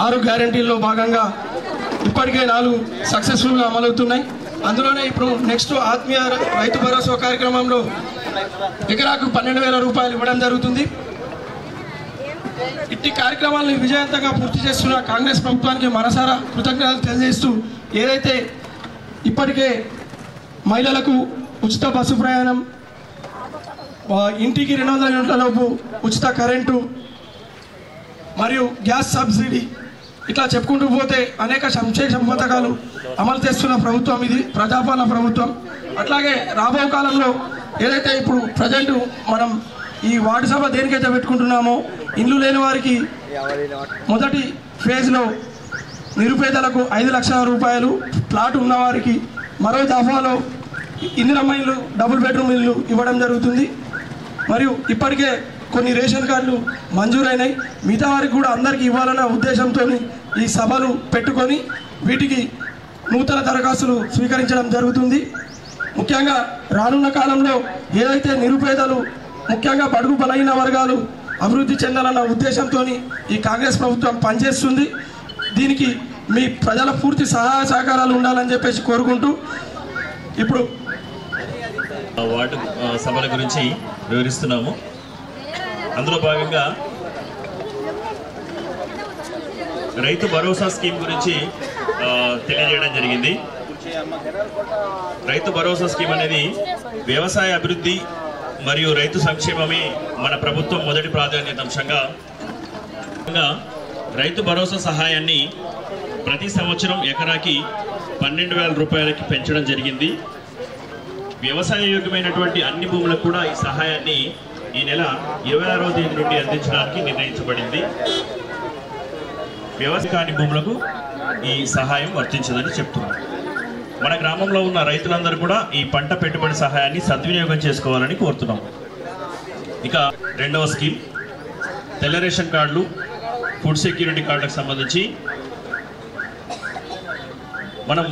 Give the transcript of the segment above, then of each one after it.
6 గ్యారెంటీల్లో భాగంగా ఇప్పటికే 4 సక్సెస్ఫుల్గా అమలవుతున్నాయి. అందులోనే ఇప్పుడు నెక్స్ట్ ఆత్మీయ రైతు భరోసా కార్యక్రమంలో ఎకరాకు 12,000 రూపాయలు ఇవ్వడం జరుగుతుంది. ఇట్టి కార్యక్రమాలను విజయవంతంగా పూర్తి చేస్తున్న కాంగ్రెస్ ప్రభుత్వానికి మనసారా కృతజ్ఞతలు తెలియజేస్తూ, ఏదైతే ఇప్పటికే మహిళలకు ఉచిత బస్సు ప్రయాణం, ఇంటికి 200 యూనిట్లలోపు ఉచిత కరెంటు మరియు గ్యాస్ సబ్సిడీ, ఇట్లా చెప్పుకుంటూ పోతే అనేక సంక్షేమ పథకాలు అమలు చేస్తున్న ప్రభుత్వం ఇది, ప్రజాపాలన ప్రభుత్వం. అట్లాగే రాబో కాలంలో ఏదైతే ఇప్పుడు ప్రజెంట్ మనం ఈ వార్డు సభ దేనికైతే పెట్టుకుంటున్నామో, ఇండ్లు లేని వారికి మొదటి ఫేజ్లో నిరుపేదలకు 5 లక్షల రూపాయలు, ప్లాట్ ఉన్నవారికి మరో దఫాలో ఇందిరమ్మ ఇల్లు, డబుల్ బెడ్రూమ్ ఇల్లు ఇవ్వడం జరుగుతుంది. మరియు ఇప్పటికే కొన్ని రేషన్ కార్డులు మంజూరైనాయి. మిగతా వారికి కూడా అందరికీ ఇవ్వాలన్న ఉద్దేశంతో ఈ సభలు పెట్టుకొని వీటికి నూతన దరఖాస్తులు స్వీకరించడం జరుగుతుంది. ముఖ్యంగా రానున్న కాలంలో ఏదైతే నిరుపేదలు, ముఖ్యంగా బడుగు బలహీన వర్గాలు అభివృద్ధి చెందాలన్న ఉద్దేశంతో ఈ కాంగ్రెస్ ప్రభుత్వం పనిచేస్తుంది. దీనికి మీ ప్రజల పూర్తి సహాయ సహకారాలు ఉండాలని చెప్పేసి కోరుకుంటూ ఇప్పుడు వార్డు సభల గురించి వివరిస్తున్నాము. అందులో భాగంగా రైతు భరోసా స్కీమ్ గురించి తెలియజేయడం జరిగింది. రైతు భరోసా స్కీమ్ అనేది వ్యవసాయ అభివృద్ధి మరియు రైతు సంక్షేమమే మన ప్రభుత్వం మొదటి ప్రాధాన్యత అంశంగా రైతు భరోసా సహాయాన్ని ప్రతి సంవత్సరం ఎకరాకి 12,000 రూపాయలకి పెంచడం జరిగింది. వ్యవసాయ యోగ్యమైనటువంటి అన్ని భూములకు కూడా ఈ సహాయాన్ని ఈ నెల 26వ తేదీ నుండి అందించడానికి నిర్ణయించబడింది. వ్యవసాయ కాని భూములకు ఈ సహాయం వర్తించదని చెప్తున్నారు. మన గ్రామంలో ఉన్న రైతులందరూ కూడా ఈ పంట పెట్టుబడి సహాయాన్ని సద్వినియోగం చేసుకోవాలని కోరుతున్నాం. ఇక రెండవ స్కీమ్ తెల్ల రేషన్ కార్డులు, ఫుడ్ సెక్యూరిటీ కార్డులకు సంబంధించి మనం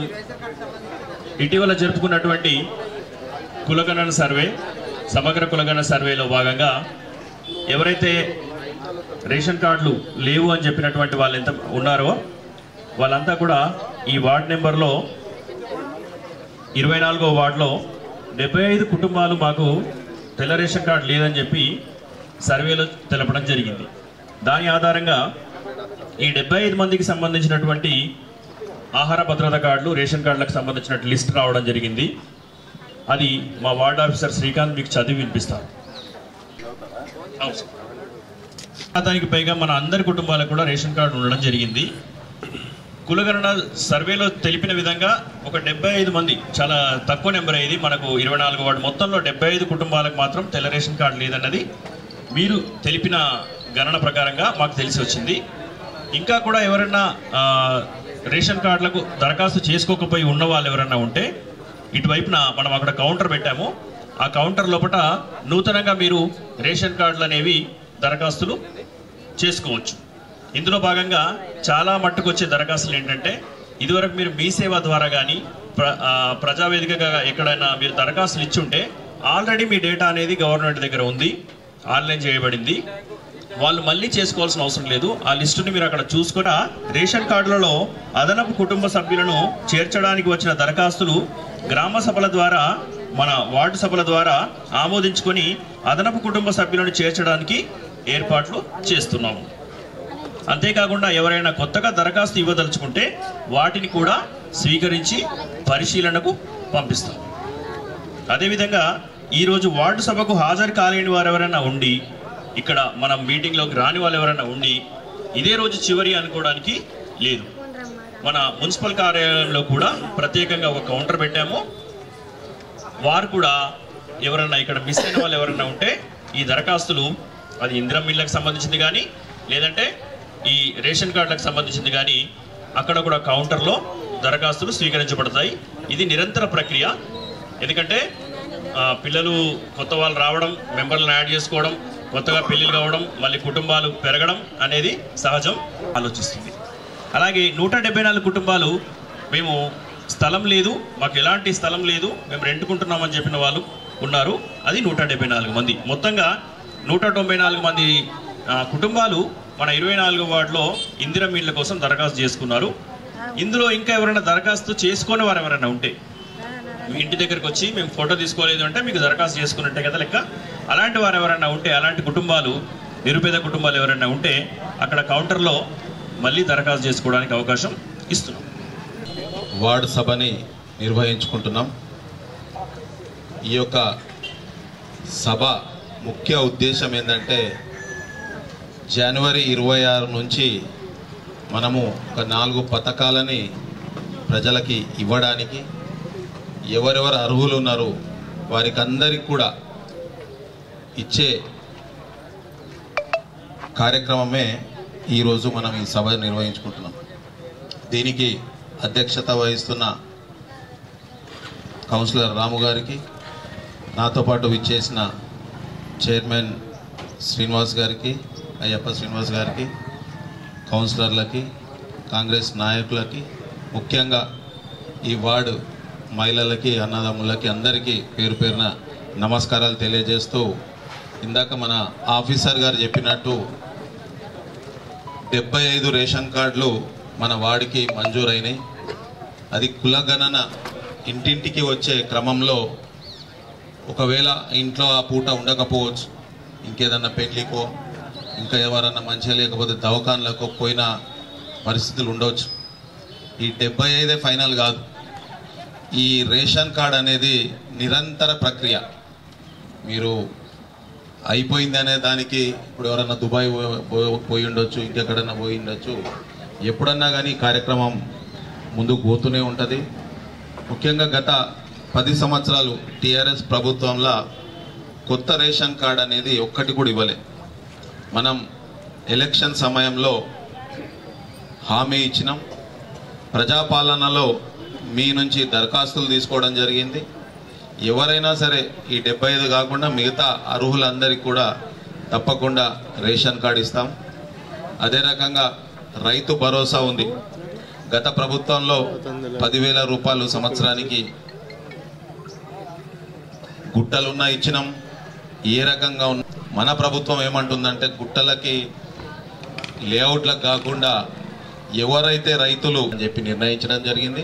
ఇటీవల జరుపుకున్నటువంటి కులగణన సర్వే, సమగ్ర కులగణన సర్వేలో భాగంగా ఎవరైతే రేషన్ కార్డులు లేవు అని చెప్పినటువంటి వాళ్ళు ఎంత ఉన్నారో వాళ్ళంతా కూడా ఈ వార్డ్ నెంబర్లో 24వ వార్డులో 75 కుటుంబాలు మాకు తెల్ల రేషన్ కార్డు లేదని చెప్పి సర్వేలో తెలపడం జరిగింది. దాని ఆధారంగా ఈ 75 మందికి సంబంధించినటువంటి ఆహార భద్రత కార్డులు, రేషన్ కార్డులకు సంబంధించిన లిస్ట్ రావడం జరిగింది. అది మా వార్డ్ ఆఫీసర్ శ్రీకాంత్ మీకు చదివి వినిపిస్తారు. దానికి పైగా మన అందరి కుటుంబాలకు కూడా రేషన్ కార్డు ఉండడం జరిగింది. కులగణన సర్వేలో తెలిపిన విధంగా ఒక 75 మంది, చాలా తక్కువ నెంబర్ అయ్యేది. మనకు 24 వార్డు మొత్తంలో 75 కుటుంబాలకు మాత్రం తెల్ల రేషన్ కార్డు లేదన్నది మీరు తెలిపిన గణన ప్రకారంగా మాకు తెలిసి వచ్చింది. ఇంకా కూడా ఎవరైనా రేషన్ కార్డులకు దరఖాస్తు చేసుకోకపోయి ఉన్న వాళ్ళు ఎవరైనా ఉంటే ఇటువైపున మనం అక్కడ కౌంటర్ పెట్టాము. ఆ కౌంటర్ లోపల నూతనంగా మీరు రేషన్ కార్డులు అనేవి దరఖాస్తులు చేసుకోవచ్చు. ఇందులో భాగంగా చాలా మట్టుకు వచ్చే దరఖాస్తులు ఏంటంటే, ఇదివరకు మీరు మీ సేవ ద్వారా కానీ ప్రజావేదికగా ఎక్కడైనా మీరు దరఖాస్తులు ఇచ్చి ఉంటే ఆల్రెడీ మీ డేటా అనేది గవర్నమెంట్ దగ్గర ఉంది, ఆన్లైన్ చేయబడింది. వాళ్ళు మళ్ళీ చేసుకోవాల్సిన అవసరం లేదు. ఆ లిస్టుని మీరు అక్కడ చూసుకుని రేషన్ కార్డులలో అదనపు కుటుంబ సభ్యులను చేర్చడానికి వచ్చిన దరఖాస్తులు గ్రామ సభల ద్వారా, మన వార్డు సభల ద్వారా ఆమోదించుకొని అదనపు కుటుంబ సభ్యులను చేర్చడానికి ఏర్పాట్లు చేస్తున్నాము. అంతేకాకుండా ఎవరైనా కొత్తగా దరఖాస్తు ఇవ్వదలుచుకుంటే వాటిని కూడా స్వీకరించి పరిశీలనకు పంపిస్తాం. అదేవిధంగా ఈరోజు వార్డు సభకు హాజరు కాలేని వారు ఎవరైనా ఉండి, ఇక్కడ మనం మీటింగ్లోకి రాని వాళ్ళు ఎవరైనా ఉండి ఇదే రోజు చివరి అనుకోవడానికి లేదు. మన మున్సిపల్ కార్యాలయంలో కూడా ప్రత్యేకంగా ఒక కౌంటర్ పెట్టాము. వారు కూడా ఎవరైనా ఇక్కడ మిస్ అయిన వాళ్ళు ఎవరైనా ఉంటే ఈ దరఖాస్తులు, అది ఇందిరమ్మ ఇళ్ళకి సంబంధించింది కానీ లేదంటే ఈ రేషన్ కార్డులకు సంబంధించింది కానీ అక్కడ కూడా కౌంటర్లో దరఖాస్తులు స్వీకరించబడతాయి. ఇది నిరంతర ప్రక్రియ. ఎందుకంటే పిల్లలు కొత్త వాళ్ళు రావడం, మెంబర్లను యాడ్ చేసుకోవడం, కొత్తగా పెళ్ళిళ్ళు కావడం, మళ్ళీ కుటుంబాలు పెరగడం అనేది సహజం ఆలోచిస్తుంది. అలాగే 174 కుటుంబాలు మేము స్థలం లేదు, మాకు ఎలాంటి స్థలం లేదు, మేము రెంట్కుంటున్నామని చెప్పిన వాళ్ళు ఉన్నారు. అది 174 మంది. మొత్తంగా 194 మంది కుటుంబాలు మన 24 వార్డులో ఇందిరమ్మ ఇళ్ల కోసం దరఖాస్తు చేసుకున్నారు. ఇందులో ఇంకా ఎవరైనా దరఖాస్తు చేసుకునే వారు ఎవరైనా ఉంటే మీ ఇంటి దగ్గరకు వచ్చి మేము ఫోటో తీసుకోలేదు అంటే మీకు దరఖాస్తు చేసుకున్నట్టే కదా లెక్క. అలాంటి వారు ఎవరైనా ఉంటే, అలాంటి కుటుంబాలు, నిరుపేద కుటుంబాలు ఎవరైనా ఉంటే అక్కడ కౌంటర్లో మళ్ళీ దరఖాస్తు చేసుకోవడానికి అవకాశం ఇస్తున్నాం. వార్డు సభని నిర్వహించుకుంటున్నాం. ఈ యొక్క సభ ముఖ్య ఉద్దేశం ఏంటంటే జనవరి 26 నుంచి మనము ఒక 4 పథకాలని ప్రజలకి ఇవ్వడానికి, ఎవరెవరు అర్హులు ఉన్నారో వారికి అందరికి కూడా ఇచ్చే కార్యక్రమమే ఈరోజు మనం ఈ సభ నిర్వహించుకుంటున్నాం. దీనికి అధ్యక్షత వహిస్తున్న కౌన్సిలర్ రాము గారికి, నాతో పాటు విచ్చేసిన చైర్మన్ శ్రీనివాస్ గారికి, అయ్యప్ప శ్రీనివాస్ గారికి, కౌన్సిలర్లకి, కాంగ్రెస్ నాయకులకి, ముఖ్యంగా ఈ వార్డు మహిళలకి, అన్నదమ్ములకి అందరికీ పేరు పేరున నమస్కారాలు తెలియజేస్తూ, ఇందాక మన ఆఫీసర్ గారు చెప్పినట్టు 75 రేషన్ కార్డులు మన వార్డుకి మంజూరైనాయి. అది కులగణన ఇంటింటికి వచ్చే క్రమంలో ఒకవేళ ఇంట్లో ఆ పూట ఉండకపోవచ్చు, ఇంకేదన్నా పెళ్లికో, ఇంకా ఎవరన్నా మంచిగా లేకపోతే దవాఖానలకు పోయిన పరిస్థితులు ఉండవచ్చు. ఈ 75 ఫైనల్ కాదు. ఈ రేషన్ కార్డ్ అనేది నిరంతర ప్రక్రియ. మీరు అయిపోయింది అనే దానికి ఇప్పుడు ఎవరన్నా దుబాయ్ పోయి ఉండొచ్చు, ఇంకెక్కడన్నా పోయి ఉండొచ్చు, ఎప్పుడన్నా కానీ కార్యక్రమం ముందుకు పోతూనే ఉంటుంది. ముఖ్యంగా గత 10 సంవత్సరాలు టీఆర్ఎస్ ప్రభుత్వంలో కొత్త రేషన్ కార్డ్ అనేది ఒక్కటి కూడా ఇవ్వలే. మనం ఎలక్షన్ సమయంలో హామీ ఇచ్చినాం. ప్రజాపాలనలో మీ నుంచి దరఖాస్తులు తీసుకోవడం జరిగింది. ఎవరైనా సరే ఈ 75 కాకుండా మిగతా అర్హులందరికీ కూడా తప్పకుండా రేషన్ కార్డు ఇస్తాం. అదే రకంగా రైతు భరోసా ఉంది. గత ప్రభుత్వంలో 10,000 రూపాయలు సంవత్సరానికి గుట్టలున్నా ఇచ్చినాం. ఏ రకంగా ఉన్న మన ప్రభుత్వం ఏమంటుందంటే గుట్టలకి లేఅవుట్లకు కాకుండా ఎవరైతే రైతులు అని చెప్పి నిర్ణయించడం జరిగింది.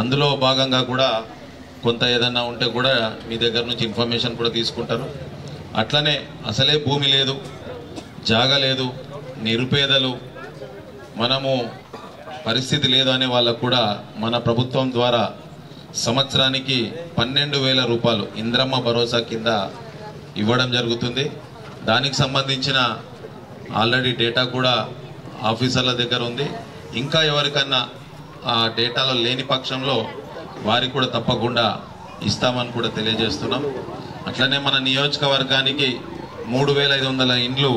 అందులో భాగంగా కూడా కొంత ఏదన్నా ఉంటే కూడా మీ దగ్గర నుంచి ఇన్ఫర్మేషన్ కూడా తీసుకుంటారు. అట్లనే అసలే భూమి లేదు, జాగా లేదు, నిరుపేదలు, మనము పరిస్థితి లేదు అనే వాళ్ళకు కూడా మన ప్రభుత్వం ద్వారా సంవత్సరానికి 12,000 రూపాయలు ఇంద్రమ్మ భరోసా కింద ఇవ్వడం జరుగుతుంది. దానికి సంబంధించిన ఆల్రెడీ డేటా కూడా ఆఫీసర్ల దగ్గర ఉంది. ఇంకా ఎవరికన్నా ఆ డేటాలో లేని పక్షంలో వారికి కూడా తప్పకుండా ఇస్తామని కూడా తెలియజేస్తున్నాం. అట్లనే మన నియోజకవర్గానికి 3,500 ఇండ్లు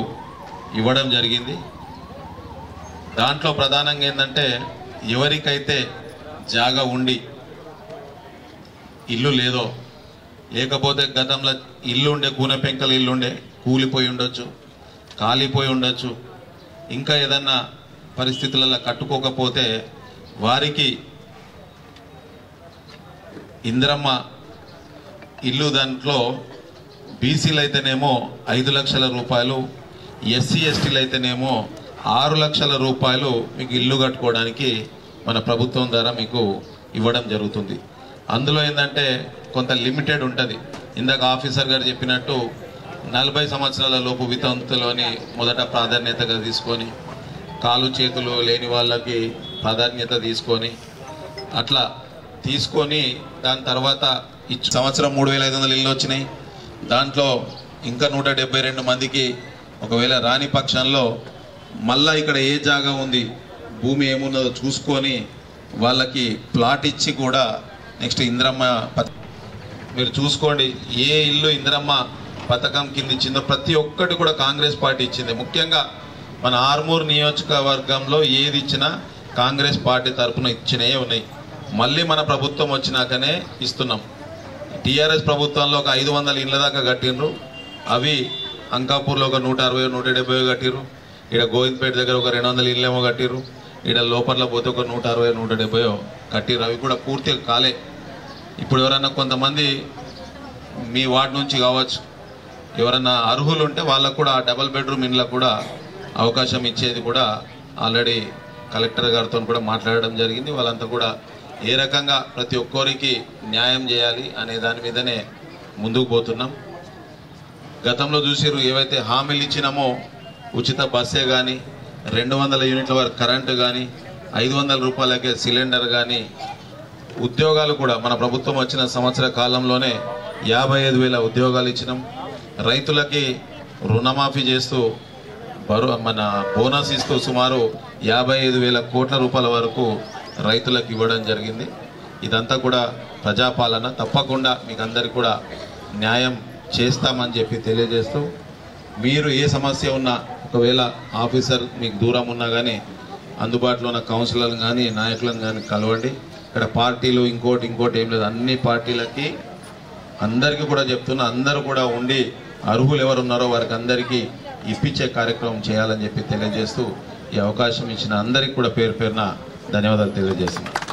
ఇవ్వడం జరిగింది. దాంట్లో ప్రధానంగా ఏంటంటే ఎవరికైతే జాగా ఉండి ఇల్లు లేదో, లేకపోతే గతంలో ఇల్లు ఉండే, కూనె పెంకల ఇల్లు ఉండే, కూలిపోయి ఉండొచ్చు, కాలిపోయి ఉండొచ్చు, ఇంకా ఏదన్నా పరిస్థితులలో కట్టుకోకపోతే వారికి ఇందిరమ్మ ఇల్లు దాంట్లో బీసీలు అయితేనేమో 5 లక్షల రూపాయలు, ఎస్సీ ఎస్టీలు అయితేనేమో 6 లక్షల రూపాయలు మీకు ఇల్లు కట్టుకోవడానికి మన ప్రభుత్వం ద్వారా మీకు ఇవ్వడం జరుగుతుంది. అందులో ఏంటంటే కొంత లిమిటెడ్ ఉంటుంది. ఇందాక ఆఫీసర్ గారు చెప్పినట్టు 40 సంవత్సరాల లోపు వితంతులని మొదట ప్రాధాన్యతగా తీసుకొని, కాలు చేతులు లేని వాళ్ళకి ప్రాధాన్యత తీసుకొని, అట్లా తీసుకొని దాని తర్వాత సంవత్సరం 3,500 ఇళ్ళు వచ్చినాయి. దాంట్లో ఇంకా 172 మందికి ఒకవేళ రాని పక్షంలో మళ్ళా ఇక్కడ ఏ జాగా ఉంది, భూమి ఏమున్నదో చూసుకొని వాళ్ళకి ప్లాట్ ఇచ్చి కూడా నెక్స్ట్ ఇందిరమ్మ మీరు చూసుకోండి. ఏ ఇల్లు ఇందిరమ్మ పథకం కింద ఇచ్చిందో ప్రతి ఒక్కటి కూడా కాంగ్రెస్ పార్టీ ఇచ్చింది. ముఖ్యంగా మన ఆర్మూర్ నియోజకవర్గంలో ఏది ఇచ్చినా కాంగ్రెస్ పార్టీ తరఫున ఇచ్చినవే ఉన్నాయి. మళ్ళీ మన ప్రభుత్వం వచ్చినాకనే ఇస్తున్నాం. టీఆర్ఎస్ ప్రభుత్వంలో ఒక 500 ఇళ్ళ దాకా కట్టిండ్రు. అవి అంకాపూర్లో ఒక 160, 170 కట్టిర్రు. ఇక్కడ గోవిందపేట దగ్గర ఒక 200 ఇళ్ళేమో కట్టిర్రు. ఇక్కడ లోపల పోతే ఒక 160, 170 కట్టిర్రు. అవి కూడా పూర్తిగా కాలే. ఇప్పుడు ఎవరన్నా కొంతమంది మీ వార్డు నుంచి కావచ్చు, ఎవరన్నా అర్హులు ఉంటే వాళ్ళకు కూడా డబల్ బెడ్రూమ్ ఇండ్లకు కూడా అవకాశం ఇచ్చేది కూడా ఆల్రెడీ కలెక్టర్ గారితో కూడా మాట్లాడడం జరిగింది. వాళ్ళంతా కూడా ఏ రకంగా ప్రతి ఒక్కరికి న్యాయం చేయాలి అనే దాని మీదనే ముందుకు పోతున్నాం. గతంలో చూసిరు ఏవైతే హామీలు ఇచ్చినామో ఉచిత బస్సే కానీ 200 యూనిట్ల వరకు కరెంటు కానీ 500 రూపాయలకే సిలిండర్ కానీ ఉద్యోగాలు కూడా మన ప్రభుత్వం వచ్చిన సంవత్సర కాలంలోనే 55,000 ఉద్యోగాలు ఇచ్చినాం. రైతులకి రుణమాఫీ చేస్తూ మన బోనస్ ఇస్తూ సుమారు 55,000 కోట్ల రూపాయల వరకు రైతులకు ఇవ్వడం జరిగింది. ఇదంతా కూడా ప్రజాపాలన. తప్పకుండా మీకు అందరికీ కూడా న్యాయం చేస్తామని చెప్పి తెలియజేస్తూ మీరు ఏ సమస్య ఉన్నా ఒకవేళ ఆఫీసర్ మీకు దూరం ఉన్నా కానీ అందుబాటులో ఉన్న కౌన్సిలర్లు కానీ నాయకులను కానీ కలవండి. ఇక్కడ పార్టీలు ఇంకోటి ఏం లేదు. అన్ని పార్టీలకి అందరికీ కూడా చెప్తున్నా, అందరూ కూడా ఉండి అర్హులు ఎవరు ఉన్నారో వారికి అందరికీ ఇప్పించే కార్యక్రమం చేయాలని చెప్పి తెలియజేస్తూ ఈ అవకాశం ఇచ్చిన అందరికీ కూడా పేరు పేరున ధన్యవాదాలు తెలియజేస్తున్నాను.